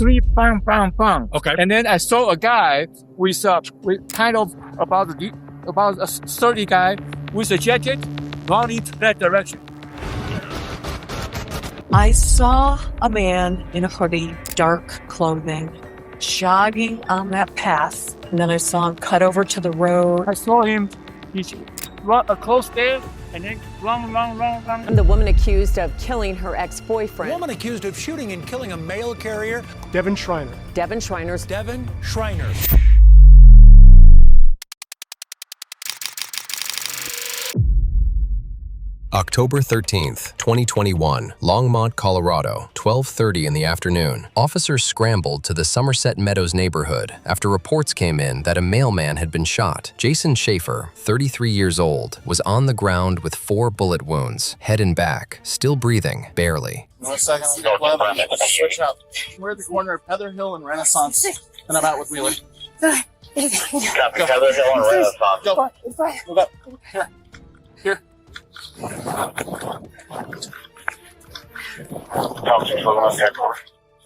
3 bang, bang, bang. Okay. And then I saw a guy with kind of about a sturdy guy with a jacket running to that direction. I saw a man in a hoodie, dark clothing, jogging on that path. And then I saw him cut over to the road. I saw him, he run close there and then run. And the woman accused of killing her ex-boyfriend. Woman accused of shooting and killing a mail carrier. Devin Schreiner. Devin Schreiner's. Devin Schreiner. October 13th, 2021, Longmont, Colorado, 12:30 in the afternoon. Officers scrambled to the Somerset Meadows neighborhood after reports came in that a mailman had been shot. Jason Schaefer, 33 years old, was on the ground with 4 bullet wounds, head and back, still breathing, barely. 1 second, switch up. We're at the corner of Heather Hill and Renaissance, and I'm out with Wheeler. Copy, Heather Hill and Renaissance. Go. Move up. Here.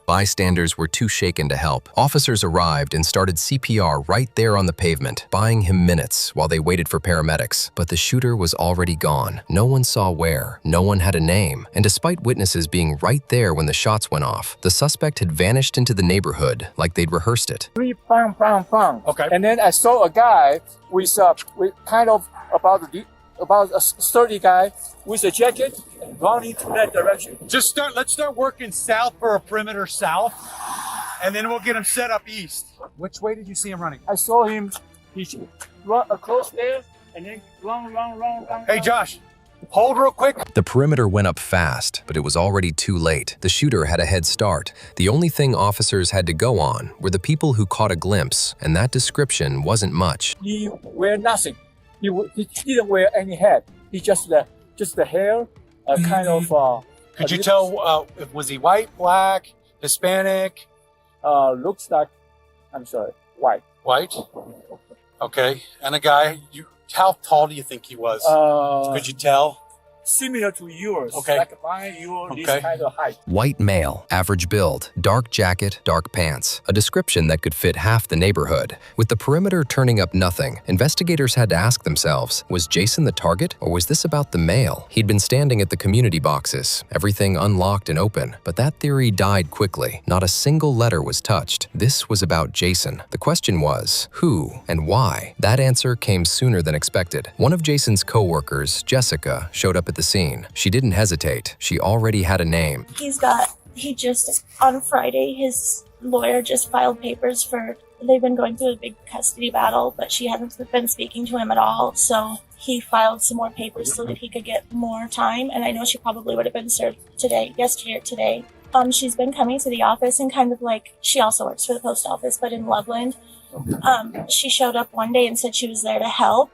Bystanders were too shaken to help. Officers arrived and started CPR right there on the pavement, buying him minutes while they waited for paramedics. But the shooter was already gone. No one saw where, no one had a name, and despite witnesses being right there when the shots went off, the suspect had vanished into the neighborhood like they'd rehearsed it. 3 bang, bang, bang. Okay. And then I saw a guy with kind of about a sturdy guy with a jacket running to that direction. Let's start working south for a perimeter south, and then we'll get him set up east. Which way did you see him running? I saw him, he run close there and then run. Hey, Josh, hold real quick. The perimeter went up fast, but it was already too late. The shooter had a head start. The only thing officers had to go on were the people who caught a glimpse, and that description wasn't much. He wear nothing. He didn't wear any hat. He just the hair, kind of. Could you tell, was he white, black, Hispanic? Looks like, I'm sorry, white. White? Okay. And a guy, how tall do you think he was? Could you tell? Similar to yours. Okay. Like mine, this kind of height. White male, average build, dark jacket, dark pants. A description that could fit half the neighborhood. With the perimeter turning up nothing, investigators had to ask themselves, was Jason the target, or was this about the mail? He'd been standing at the community boxes, everything unlocked and open, but that theory died quickly. Not a single letter was touched. This was about Jason. The question was, who and why? That answer came sooner than expected. One of Jason's coworkers, Jessica, showed up at the scene. She didn't hesitate. She already had a name. He just, on Friday, his lawyer just filed papers they've been going through a big custody battle, but she hasn't been speaking to him at all. So he filed some more papers so that he could get more time. And I know she probably would have been served yesterday or today. She's been coming to the office and kind of she also works for the post office, but in Loveland. She showed up one day and said she was there to help.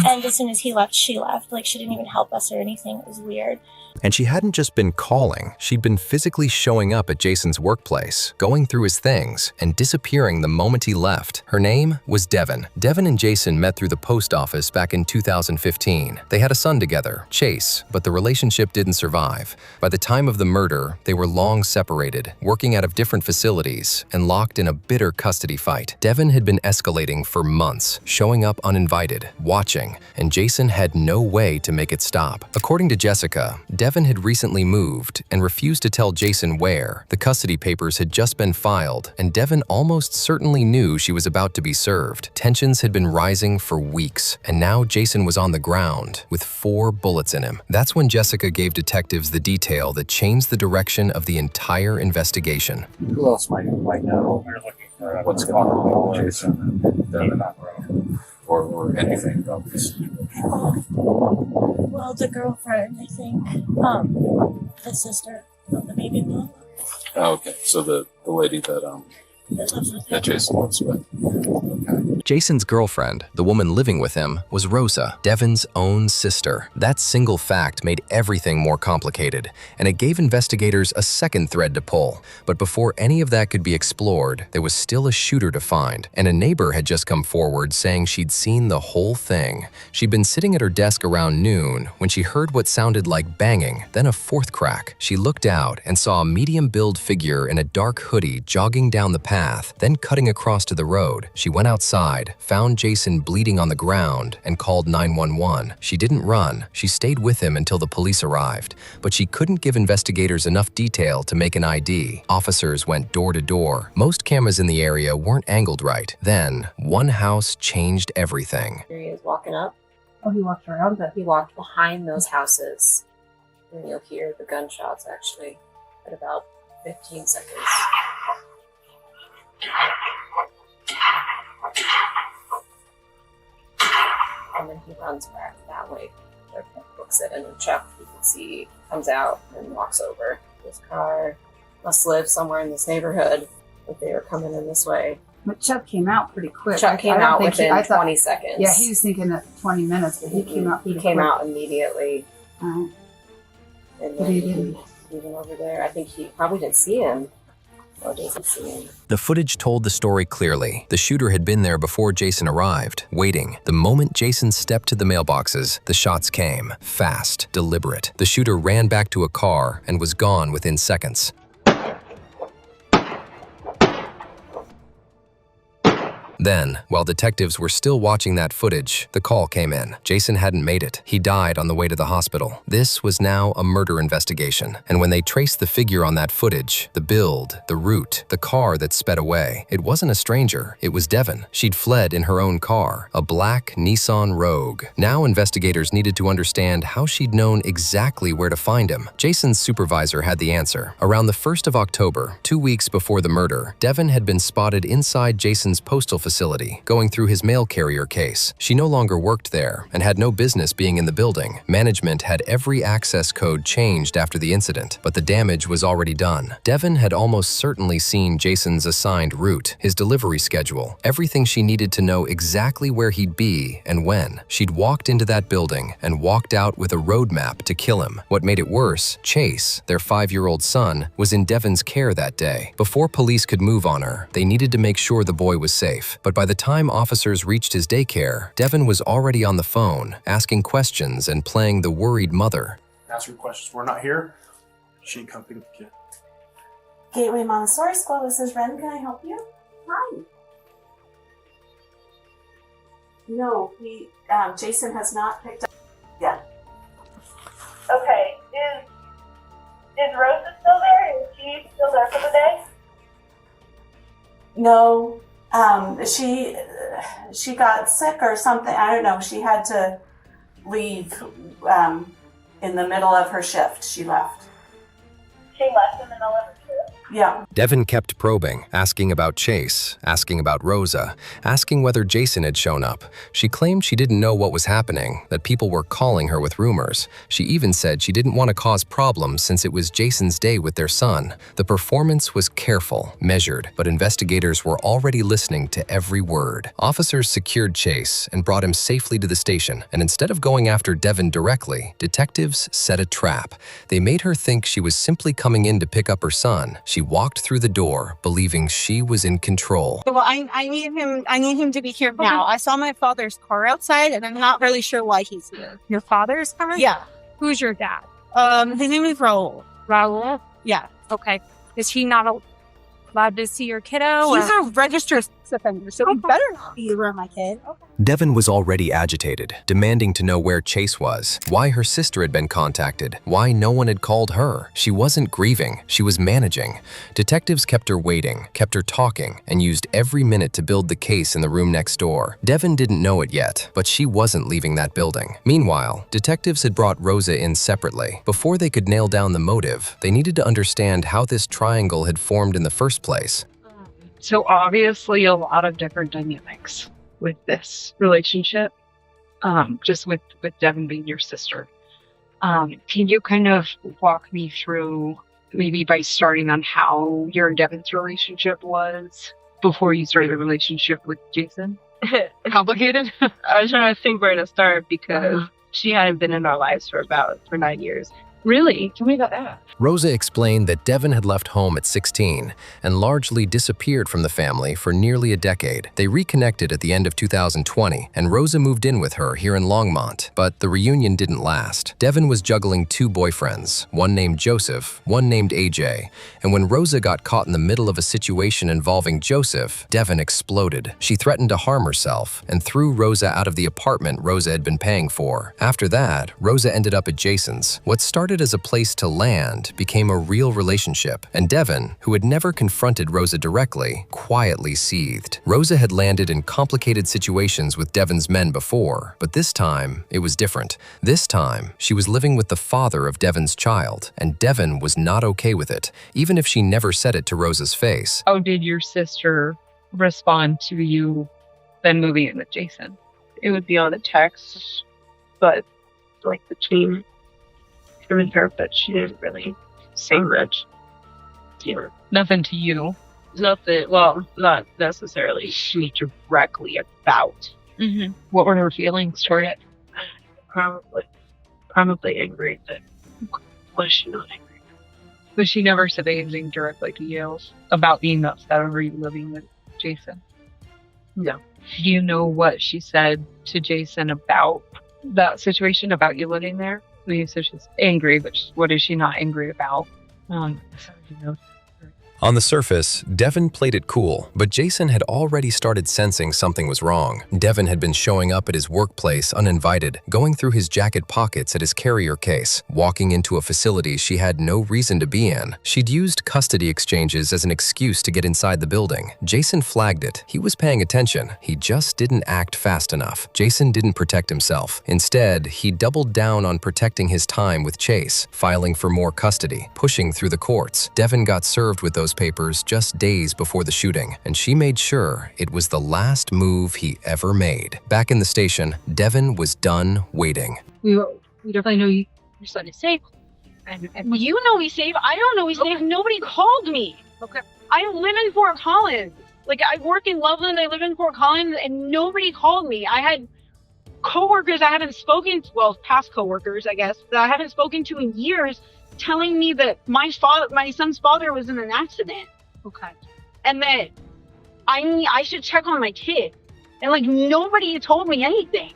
And as soon as he left, she left. She didn't even help us or anything. It was weird. And she hadn't just been calling, she'd been physically showing up at Jason's workplace, going through his things, and disappearing the moment he left. Her name was Devin. Devin and Jason met through the post office back in 2015. They had a son together, Chase, but the relationship didn't survive. By the time of the murder, they were long separated, working out of different facilities, and locked in a bitter custody fight. Devin had been escalating for months, showing up uninvited, watching, and Jason had no way to make it stop. According to Jessica, Devin had recently moved and refused to tell Jason where. The custody papers had just been filed, and Devin almost certainly knew she was about to be served. Tensions had been rising for weeks, and now Jason was on the ground with 4 bullets in him. That's when Jessica gave detectives the detail that changed the direction of the entire investigation. Who else might know? We're looking for what's going on with Jason and Devin or anything about this. Well, the girlfriend, I think. The sister of the baby mom. Oh, okay. So the lady that that Jason was with. Okay. Jason's girlfriend, the woman living with him, was Rosa, Devin's own sister. That single fact made everything more complicated, and it gave investigators a second thread to pull. But before any of that could be explored, there was still a shooter to find, and a neighbor had just come forward saying she'd seen the whole thing. She'd been sitting at her desk around noon when she heard what sounded like banging, then a fourth crack. She looked out and saw a medium-build figure in a dark hoodie jogging down the path, then cutting across to the road. She went outside, found Jason bleeding on the ground, and called 911. She didn't run. She stayed with him until the police arrived, but she couldn't give investigators enough detail to make an ID. Officers went door to door. Most cameras in the area weren't angled right. Then, one house changed everything. Here he is walking up. Oh, he walked around it. He walked behind those houses. And you'll hear the gunshots actually at about 15 seconds. And then he runs back that way. Books it in a Chuck, you can see, comes out and walks over. This car must live somewhere in this neighborhood if they were coming in this way. But Chuck came out pretty quick. Chuck came out within 20 seconds. Yeah, he was thinking that 20 minutes, but he came out. He came out immediately. Right. And But he didn't. Even over there, I think he probably didn't see him. Or did he see him? The footage told the story clearly. The shooter had been there before Jason arrived, waiting. The moment Jason stepped to the mailboxes, the shots came. Fast, deliberate. The shooter ran back to a car and was gone within seconds. Then, while detectives were still watching that footage, the call came in. Jason hadn't made it. He died on the way to the hospital. This was now a murder investigation. And when they traced the figure on that footage, the build, the route, the car that sped away, it wasn't a stranger. It was Devin. She'd fled in her own car, a black Nissan Rogue. Now investigators needed to understand how she'd known exactly where to find him. Jason's supervisor had the answer. Around the 1st of October, 2 weeks before the murder, Devin had been spotted inside Jason's postal facility, going through his mail carrier case. She no longer worked there and had no business being in the building. Management had every access code changed after the incident, but the damage was already done. Devin had almost certainly seen Jason's assigned route, his delivery schedule, everything she needed to know exactly where he'd be and when. She'd walked into that building and walked out with a roadmap to kill him. What made it worse, Chase, their 5-year-old son, was in Devin's care that day. Before police could move on her, they needed to make sure the boy was safe. But by the time officers reached his daycare, Devin was already on the phone, asking questions and playing the worried mother. Ask her questions. We're not here. She can come pick up the kid. Gateway Montessori School, this is Ren. Can I help you? Hi. No, Jason has not picked up yet. Okay. Is Rosa still there? Is she still there for the day? No. She got sick or something. I don't know. She had to leave in the middle of her shift. She left. She left in the middle of her shift? Yeah. Devin kept probing, asking about Chase, asking about Rosa, asking whether Jason had shown up. She claimed she didn't know what was happening, that people were calling her with rumors. She even said she didn't want to cause problems since it was Jason's day with their son. The performance was careful, measured, but investigators were already listening to every word. Officers secured Chase and brought him safely to the station, and instead of going after Devin directly, detectives set a trap. They made her think she was simply coming in to pick up her son. She walked through the door, believing she was in control. Well, I need him to be here now. I saw my father's car outside, and I'm not really sure why he's here. Your father's car? Yeah. Who's your dad? His name is Raul. Raul? Yeah. Okay. Is he not allowed to see your kiddo? He's a registered sex offender, so he better not be around my kid. Okay. Devin was already agitated, demanding to know where Chase was, why her sister had been contacted, why no one had called her. She wasn't grieving, she was managing. Detectives kept her waiting, kept her talking, and used every minute to build the case in the room next door. Devin didn't know it yet, but she wasn't leaving that building. Meanwhile, detectives had brought Rosa in separately. Before they could nail down the motive, they needed to understand how this triangle had formed in the first place. So obviously a lot of different dynamics with this relationship, just with Devin being your sister. Can you kind of walk me through, maybe by starting on how your and Devin's relationship was before you started a relationship with Jason? Complicated? I was trying to think where to start because she hadn't been in our lives for 9 years. Really? Tell me about that. Rosa explained that Devin had left home at 16 and largely disappeared from the family for nearly a decade. They reconnected at the end of 2020, and Rosa moved in with her here in Longmont, but the reunion didn't last. Devin was juggling 2 boyfriends, one named Joseph, one named AJ, and when Rosa got caught in the middle of a situation involving Joseph, Devin exploded. She threatened to harm herself and threw Rosa out of the apartment Rosa had been paying for. After that, Rosa ended up at Jason's. What started as a place to land became a real relationship, and Devin, who had never confronted Rosa directly, quietly seethed. Rosa had landed in complicated situations with Devin's men before, but this time it was different. This time, she was living with the father of Devin's child, and Devin was not okay with it, even if she never said it to Rosa's face. How did your sister respond to you then moving in with Jason? It would be on the text, but like between him and her, but she didn't really say much. Yeah. Nothing to you. Nothing, well, not necessarily She directly about. What were her feelings toward it? probably angry, but was she not angry? But she never said anything directly to you about being upset over you living with Jason? No. Do you know what she said to Jason about that situation, about you living there? You said she's angry, but what is she not angry about? On the surface, Devin played it cool, but Jason had already started sensing something was wrong. Devin had been showing up at his workplace uninvited, going through his jacket pockets at his carrier case, walking into a facility she had no reason to be in. She'd used custody exchanges as an excuse to get inside the building. Jason flagged it. He was paying attention. He just didn't act fast enough. Jason didn't protect himself. Instead, he doubled down on protecting his time with Chase, filing for more custody, pushing through the courts. Devin got served with those papers just days before the shooting, and she made sure it was the last move he ever made. Back in the station, Devin was done waiting. We definitely know your son is safe. And you know he's safe. I don't know he's safe. Nobody called me. Okay. I live in Fort Collins. Like, I work in Loveland. I live in Fort Collins, and nobody called me. I had coworkers I haven't spoken to, well, past coworkers, I guess, that I haven't spoken to in years, telling me that my son's father was in an accident. Okay. And that I should check on my kid. And like nobody told me anything.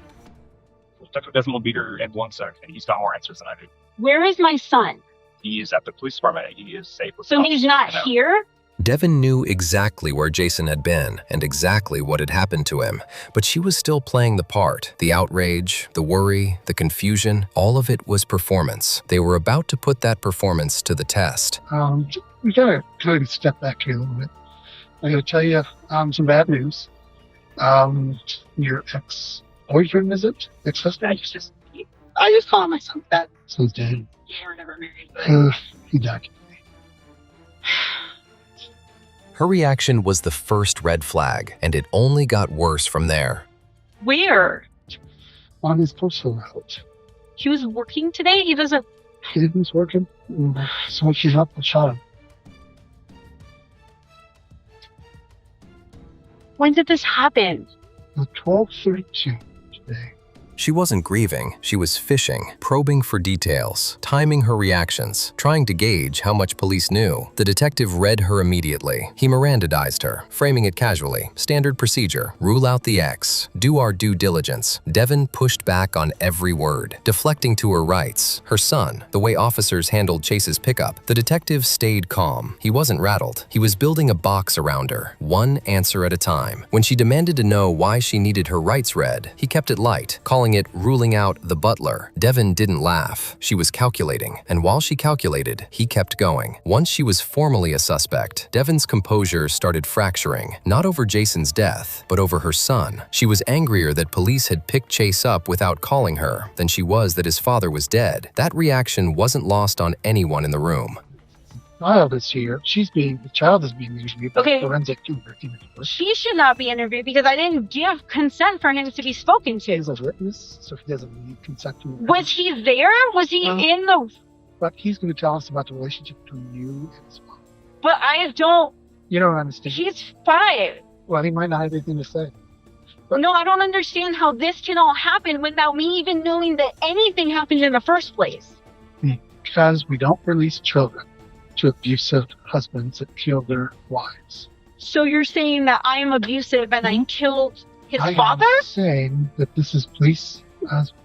Dr. Desmond will be here in 1 second. He's got more answers than I do. Where is my son? He is at the police department. He is safe. So he's not here? Devin knew exactly where Jason had been and exactly what had happened to him, but she was still playing the part. The outrage, the worry, the confusion, all of it was performance. They were about to put that performance to the test. We gotta kind of step back here a little bit. I gotta tell you some bad news. Your ex-boyfriend, is it? Ex-husband? I just call my son that. Son's dead. Yeah, we're never married. He died. Her reaction was the first red flag, and it only got worse from there. Where? On his postal route. He was working today? He was working. So she's up and shot him. When did this happen? At 12:32 today. She wasn't grieving, she was fishing, probing for details, timing her reactions, trying to gauge how much police knew. The detective read her immediately. He Mirandized her, framing it casually. Standard procedure, rule out the X, do our due diligence. Devin pushed back on every word, deflecting to her rights, her son, the way officers handled Chase's pickup. The detective stayed calm. He wasn't rattled. He was building a box around her, one answer at a time. When she demanded to know why she needed her rights read, he kept it light, calling it ruling out the butler. Devin didn't laugh. She was calculating, and while she calculated, he kept going. Once she was formally a suspect, Devin's composure started fracturing, not over Jason's death, but over her son. She was angrier that police had picked Chase up without calling her than she was that his father was dead. That reaction wasn't lost on anyone in the room. Child is here. The child is being interviewed by forensic investigators. She should not be interviewed because I didn't give consent for him to be spoken to. He's a witness, so he doesn't need consent to. Was he there? Was he in the? But he's going to tell us about the relationship between you and his mom. But I don't. You don't understand. He's 5. Well, he might not have anything to say. No, I don't understand how this can all happen without me even knowing that anything happened in the first place. Because we don't release children to abusive husbands that kill their wives. So you're saying that I am abusive and I killed his father? I'm saying that this is police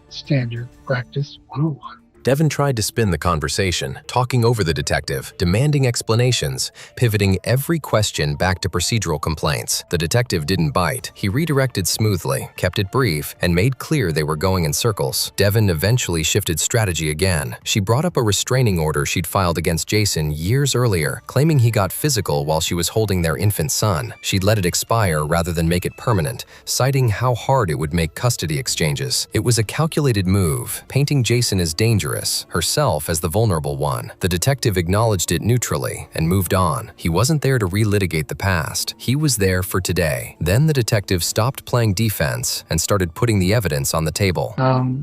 standard practice 101. Devin tried to spin the conversation, talking over the detective, demanding explanations, pivoting every question back to procedural complaints. The detective didn't bite. He redirected smoothly, kept it brief, and made clear they were going in circles. Devin eventually shifted strategy again. She brought up a restraining order she'd filed against Jason years earlier, claiming he got physical while she was holding their infant son. She'd let it expire rather than make it permanent, citing how hard it would make custody exchanges. It was a calculated move, painting Jason as dangerous, herself as the vulnerable one. The detective acknowledged it neutrally and moved on. He wasn't there to relitigate the past. He was there for today. Then the detective stopped playing defense and started putting the evidence on the table.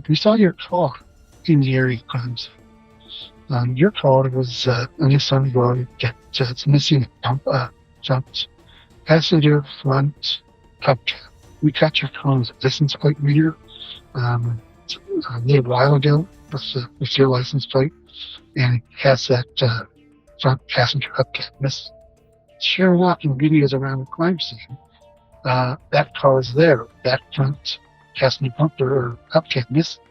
We saw your car in the area crimes. Your car was on your son's road. It's missing jumped passenger front hubcap. We got your car's license plate reader a while ago with your license plate, and it has that front passenger hubcap missing. Sure enough, in videos around the crime scene, that car is there, that front passenger bumper or hubcap missing.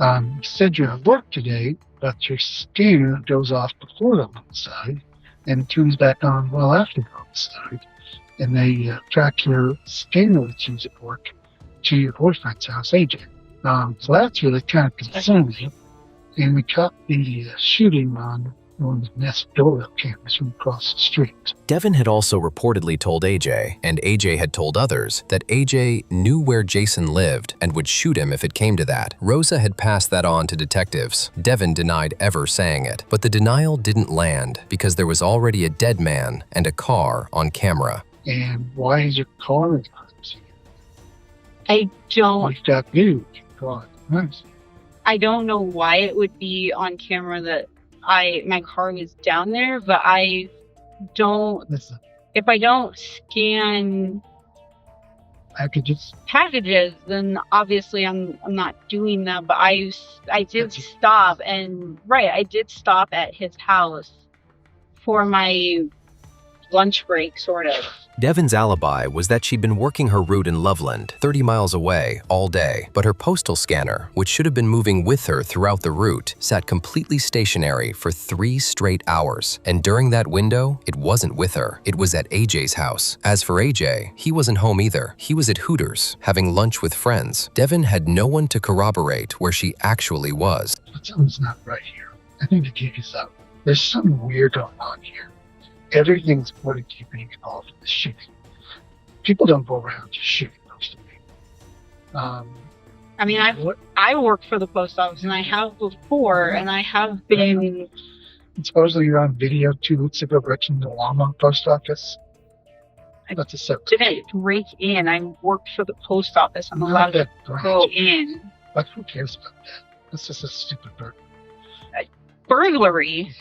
You said you're at work today, but your scanner goes off before the homicide and turns back on well after the homicide. And they track your scanner that you use at work to your boyfriend's house, AJ. So that's really kind of concerning. And we caught the shooting on one of the Nest doorbell cameras from across the street. Devin had also reportedly told AJ, and AJ had told others, that AJ knew where Jason lived and would shoot him if it came to that. Rosa had passed that on to detectives. Devin denied ever saying it, but the denial didn't land because there was already a dead man and a car on camera. And why is your car in the crime scene? I don't. What's that do? Nice. I don't know why it would be on camera that my car was down there, but I don't. Listen. If I don't scan packages, then obviously I'm not doing that. But I did stop I did stop at his house for my lunch break, sort of. Devin's alibi was that she'd been working her route in Loveland, 30 miles away, all day, but her postal scanner, which should have been moving with her throughout the route, sat completely stationary for 3 straight hours. And during that window, it wasn't with her. It was at AJ's house. As for AJ, he wasn't home either. He was at Hooters, having lunch with friends. Devin had no one to corroborate where she actually was. But something's not right here. I think the gig is up. There's something weird going on here. Everything's pointing to you being involved in this shooting. People don't go around just shooting most of people. I mean, I work for the post office, and I have before, and I have been. Supposedly you're on video 2 weeks ago breaking the Longmont post office. That's a separate. Didn't break in. I worked for the post office. I'm allowed to go in. But who cares about that? That's just a stupid burglary. Burglary?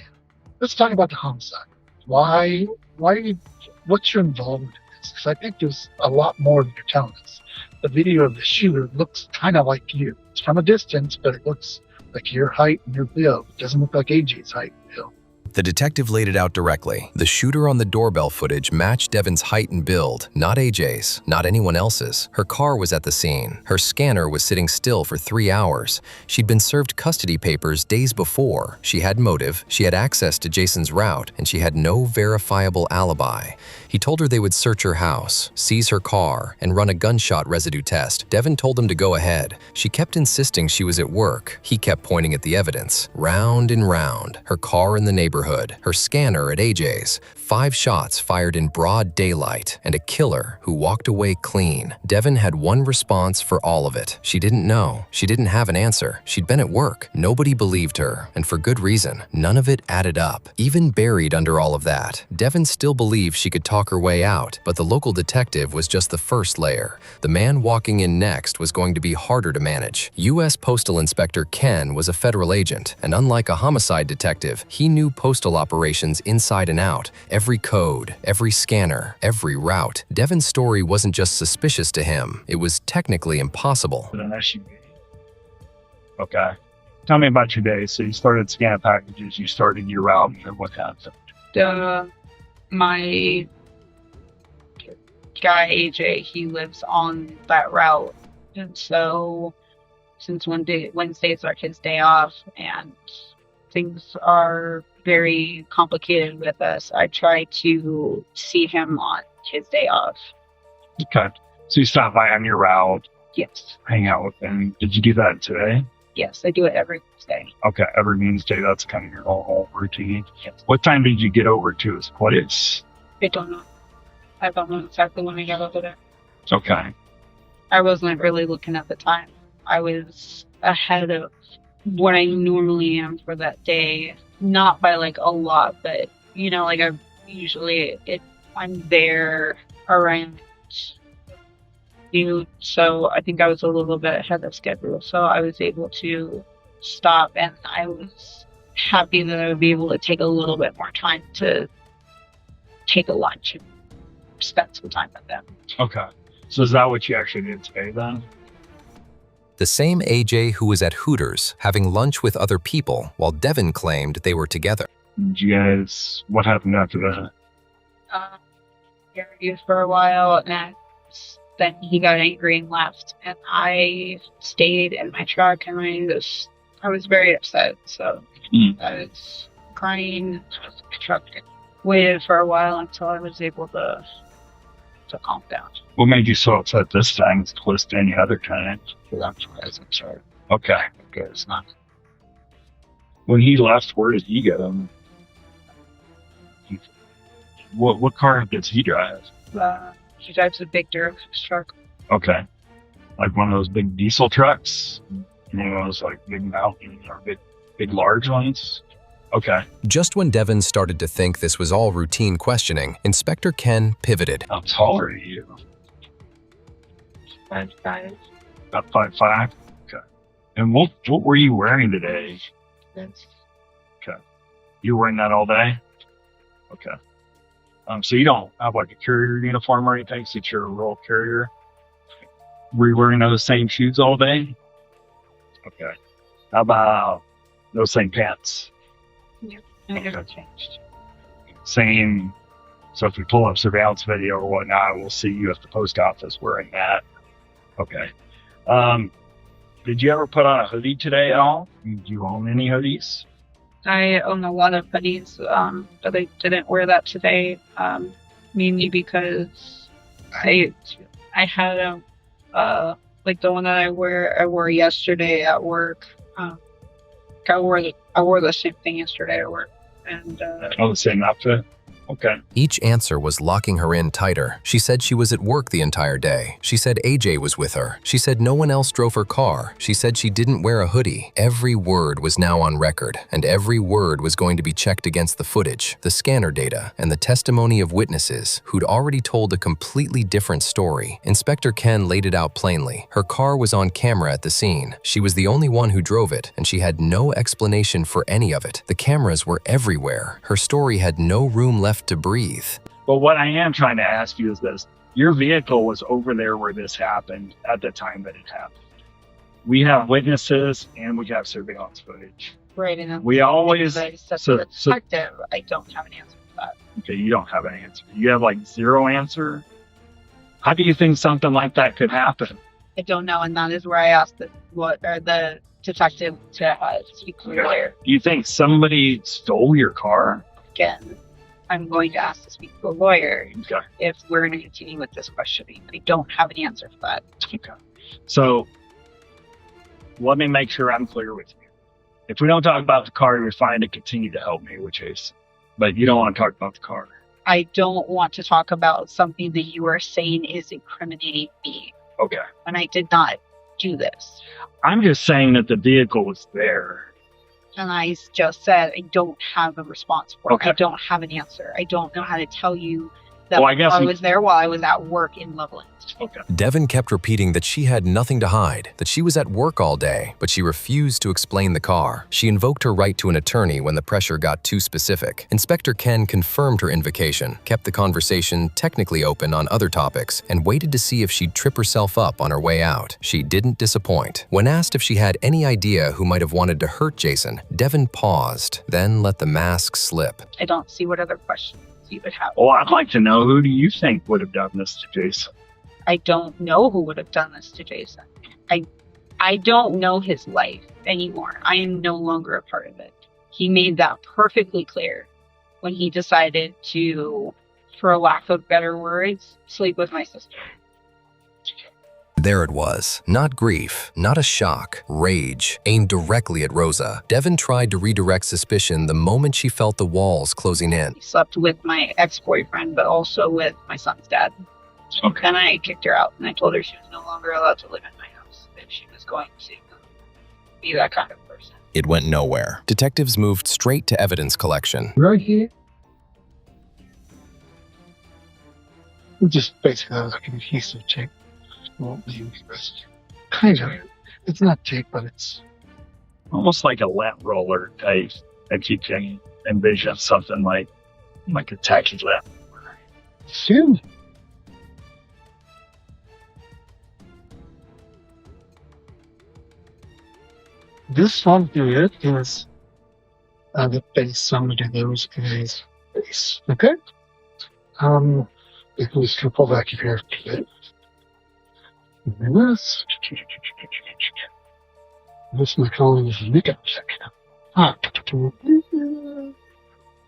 Let's talk about the homicide. Why, what's your involvement in this? Because I think there's a lot more than you're telling us. The video of the shooter looks kind of like you. It's from a distance, but it looks like your height and your build. It doesn't look like AJ's height and build. The detective laid it out directly. The shooter on the doorbell footage matched Devin's height and build, not AJ's, not anyone else's. Her car was at the scene. Her scanner was sitting still for 3 hours. She'd been served custody papers days before. She had motive, she had access to Jason's route, and she had no verifiable alibi. He told her they would search her house, seize her car, and run a gunshot residue test. Devin told him to go ahead. She kept insisting she was at work. He kept pointing at the evidence. Round and round. Her car in the neighborhood. Her scanner at AJ's. 5 shots fired in broad daylight. And a killer who walked away clean. Devin had one response for all of it. She didn't know. She didn't have an answer. She'd been at work. Nobody believed her. And for good reason. None of it added up. Even buried under all of that, Devin still believed she could talk her way out, but the local detective was just the first layer. The man walking in next was going to be harder to manage. U.S. Postal Inspector Ken was a federal agent, and unlike a homicide detective, he knew postal operations inside and out, every code, every scanner, every route. Devin's story wasn't just suspicious to him, it was technically impossible. Okay. Tell me about your day. So you started scanning packages, you started your route, and what happened? My guy AJ, he lives on that route, and so since Wednesday is like his day off, and things are very complicated with us, I try to see him on his day off. Okay. So you stopped by on your route. Yes. Hang out with him. Did you do that today? Yes, I do it every Wednesday. Okay, every Wednesday, that's kind of your whole routine. Yes. What time did you get over to his place? I don't know. I don't know exactly when I got over there. Okay. I wasn't really looking at the time. I was ahead of what I normally am for that day. Not by like a lot, but you know, like I'm there around noon, so I think I was a little bit ahead of schedule. So I was able to stop, and I was happy that I would be able to take a little bit more time to take a lunch and spend some time with them. Okay. So is that what you actually did today then? The same AJ who was at Hooters having lunch with other people while Devin claimed they were together. Did you guys, what happened after that? Interviewed for a while, and then he got angry and left, and I stayed in my truck, and I was very upset. So I was crying in my truck and waited for a while until I was able to calm down. What made you so upset this time as opposed to any other time? I'm sorry. Okay. Okay, it's not. When he left, where did he go? What car does he drive? He drives a big Doorbell truck. Okay. Like one of those big diesel trucks? You know, those like big mountain or big large ones? Okay. Just when Devin started to think this was all routine questioning, Inspector Ken pivoted. How tall are you? 5'5". About 5'5"? Okay. And what were you wearing today? That's Okay. You were wearing that all day? Okay. So you don't have like a carrier uniform or anything since you're a rural carrier? Were you wearing those same shoes all day? Okay. How about those same pants? Yeah, I never changed. Same. So if we pull up surveillance video or whatnot, we'll see you at the post office wearing that. Okay. Did you ever put on a hoodie today at all? Do you own any hoodies? I own a lot of hoodies, but I didn't wear that today, mainly because I had like the one that I wore yesterday at work. I wore the same thing yesterday at work, and the same outfit. Okay. Each answer was locking her in tighter. She said she was at work the entire day. She said AJ was with her. She said no one else drove her car. She said she didn't wear a hoodie. Every word was now on record, and every word was going to be checked against the footage, the scanner data, and the testimony of witnesses who'd already told a completely different story. Inspector Ken laid it out plainly. Her car was on camera at the scene. She was the only one who drove it, and she had no explanation for any of it. The cameras were everywhere. Her story had no room left to breathe. But what I am trying to ask you is this. Your vehicle was over there where this happened at the time that it happened. We have witnesses and we have surveillance footage. right, and We always... detective, I don't have an answer for that. Okay, you don't have an answer. You have like zero answer? How do you think something like that could happen? I don't know, and that is where I asked the detective to speak to the lawyer. Do you think somebody stole your car? Again, I'm going to ask to speak to a lawyer Okay. if we're going to continue with this questioning. I don't have an answer for that. Okay. So, let me make sure I'm clear with you. If we don't talk about the car, you're fine to continue to help me with Jason. But you don't want to talk about the car. I don't want to talk about something that you are saying is incriminating me. Okay. And I did not do this. I'm just saying that the vehicle was there. And I just said I don't have a response for it. Okay. I don't have an answer. I don't know how to tell you That Well, I guess I was there while I was at work in Loveland. Okay. Devin kept repeating that she had nothing to hide, that she was at work all day, but she refused to explain the car. She invoked her right to an attorney when the pressure got too specific. Inspector Ken confirmed her invocation, kept the conversation technically open on other topics, and waited to see if she'd trip herself up on her way out. She didn't disappoint. When asked if she had any idea who might have wanted to hurt Jason, Devin paused, then let the mask slip. I don't see what other questions you would have. Well, I'd like to know, who do you think would have done this to Jason? I don't know who would have done this to Jason. I don't know his life anymore. I am no longer a part of it. He made that perfectly clear when he decided to, for lack of better words, sleep with my sister. There it was. Not grief, not a shock, rage, aimed directly at Rosa. Devin tried to redirect suspicion the moment she felt the walls closing in. He slept with my ex-boyfriend, but also with my son's dad. Okay. Then I kicked her out, and I told her she was no longer allowed to live in my house if she was going to be that kind of person. It went nowhere. Detectives moved straight to evidence collection. Right here. We just basically like an adhesive tape. Won't be rest. Kind of. It's not tape, but it's Almost like a lint roller type, if you can envision something like a tacky lint. soon. This one here is the base summary of those guys' base. Okay? If we can pull back here a bit. This my calling is Nick Ah.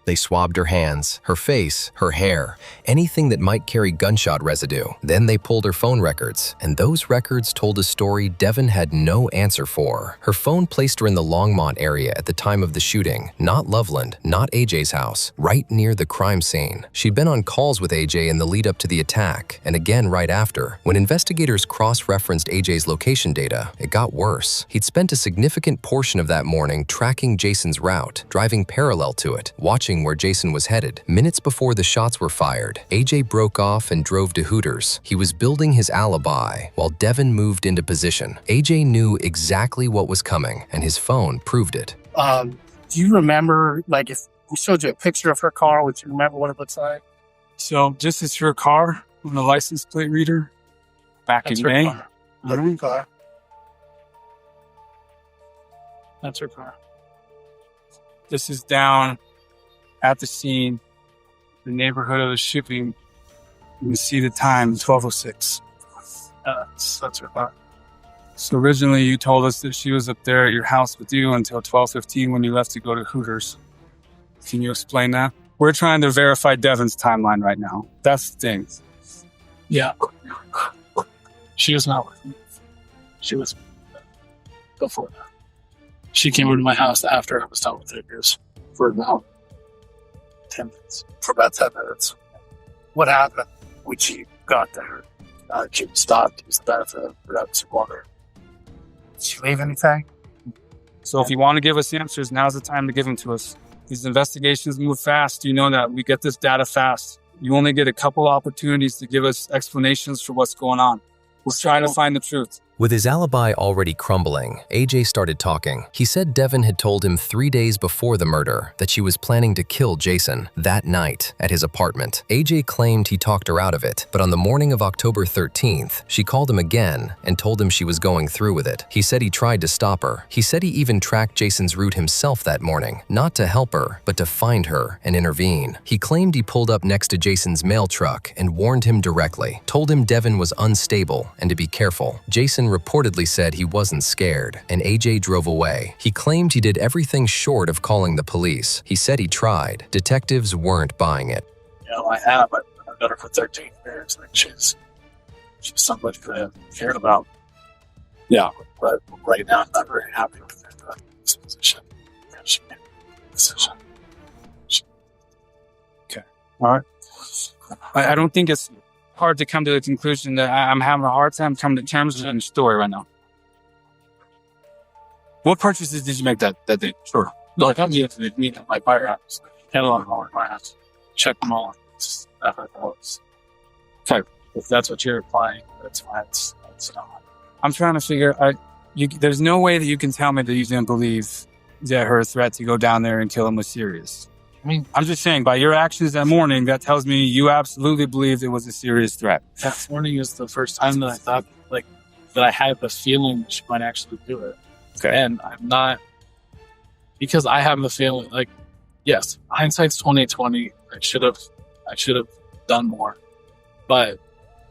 They swabbed her hands, her face, her hair, anything that might carry gunshot residue. Then they pulled her phone records, and those records told a story Devin had no answer for. Her phone placed her in the Longmont area at the time of the shooting, not Loveland, not AJ's house, right near the crime scene. She'd been on calls with AJ in the lead up to the attack, and again right after. When investigators cross-referenced AJ's location data, it got worse. He'd spent a significant portion of that morning tracking Jason's route, driving parallel to it, watching where Jason was headed. Minutes before the shots were fired, AJ broke off and drove to Hooters. He was building his alibi while Devin moved into position. AJ knew exactly what was coming, and his phone proved it. Do you remember, like, if we showed you a picture of her car, would you remember what it looks like? So this is her car on the license plate reader back That's in her May. car. That's her car. That's her car. This is down at the scene, the neighborhood of the shooting. You can see the time, 12:06. That's her car. So originally you told us that she was up there at your house with you until 12:15 when you left to go to Hooters. Can you explain that? We're trying to verify Devin's timeline right now. That's the thing. Yeah. She was not with me. She was before that. She came over to my house after I was done with interviews for about 10 minutes. For about 10 minutes. What happened when she got there? She stopped, used the bathroom, grabbed some water. Did she leave anything? So if you want to give us answers, now's the time to give them to us. These investigations move fast. You know that. We get this data fast. You only get a couple opportunities to give us explanations for what's going on. We're trying to find the truth. With his alibi already crumbling, AJ started talking. He said Devin had told him 3 days before the murder that she was planning to kill Jason that night at his apartment. AJ claimed he talked her out of it, but on the morning of October 13th, she called him again and told him she was going through with it. He said he tried to stop her. He said he even tracked Jason's route himself that morning, not to help her, but to find her and intervene. He claimed he pulled up next to Jason's mail truck and warned him directly, told him Devin was unstable and to be careful. Jason reportedly said he wasn't scared, and AJ drove away. He claimed he did everything short of calling the police. He said he tried. Detectives weren't buying it. You know, I have. I've known her for 13 years. Like she's somebody that I cared about. Yeah, but right now I'm not very happy with her position. She made a decision. Okay. All right. I don't think it's hard to come to the conclusion that I'm having a hard time coming to terms with the story right now. What purchases did you make that day? Sure. Like I'm used to meet at my firehouse. Had a lot of all my house. Check them all. close. Okay. If that's what you're implying, that's fine. It's not. I'm trying to figure. There's no way that you can tell me that you didn't believe that her threat to go down there and kill him was serious. I mean, I'm just saying, by your actions that morning, that tells me you absolutely believed it was a serious threat. that morning is the first time that I thought, like, that I had the feeling she might actually do it. Okay. And I'm not, because I have the feeling, like, yes, hindsight's 20/20. I should have done more. But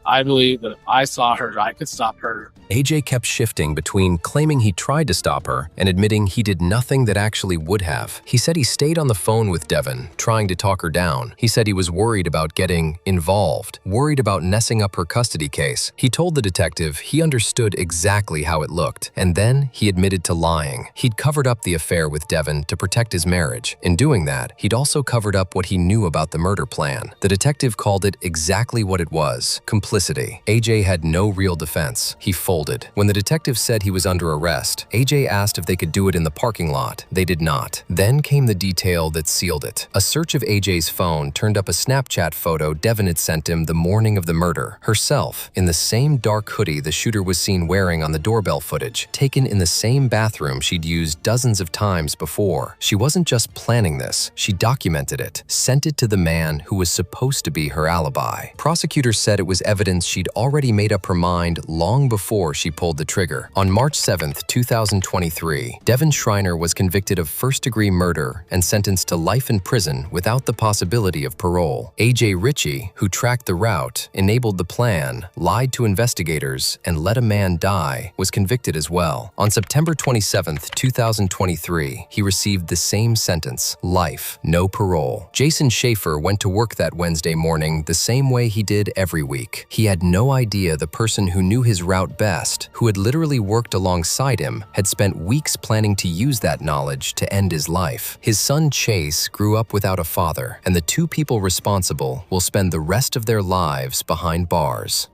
I believe that if I saw her, I could stop her. AJ kept shifting between claiming he tried to stop her and admitting he did nothing that actually would have. He said he stayed on the phone with Devin, trying to talk her down. He said he was worried about getting involved, worried about messing up her custody case. He told the detective he understood exactly how it looked, and then he admitted to lying. He'd covered up the affair with Devin to protect his marriage. In doing that, he'd also covered up what he knew about the murder plan. The detective called it exactly what it was: complicity. AJ had no real defense. He folded. When the detective said he was under arrest, AJ asked if they could do it in the parking lot. They did not. Then came the detail that sealed it. A search of AJ's phone turned up a Snapchat photo Devin had sent him the morning of the murder. Herself, in the same dark hoodie the shooter was seen wearing on the doorbell footage, taken in the same bathroom she'd used dozens of times before. She wasn't just planning this, she documented it, sent it to the man who was supposed to be her alibi. Prosecutors said it was evidence she'd already made up her mind long before she pulled the trigger. On March 7, 2023, Devin Schreiner was convicted of first-degree murder and sentenced to life in prison without the possibility of parole. AJ Ritchie, who tracked the route, enabled the plan, lied to investigators, and let a man die, was convicted as well. On September 27, 2023, he received the same sentence: life, no parole. Jason Schaefer went to work that Wednesday morning the same way he did every week. He had no idea the person who knew his route best, who had literally worked alongside him, had spent weeks planning to use that knowledge to end his life. His son Chase grew up without a father, and the two people responsible will spend the rest of their lives behind bars.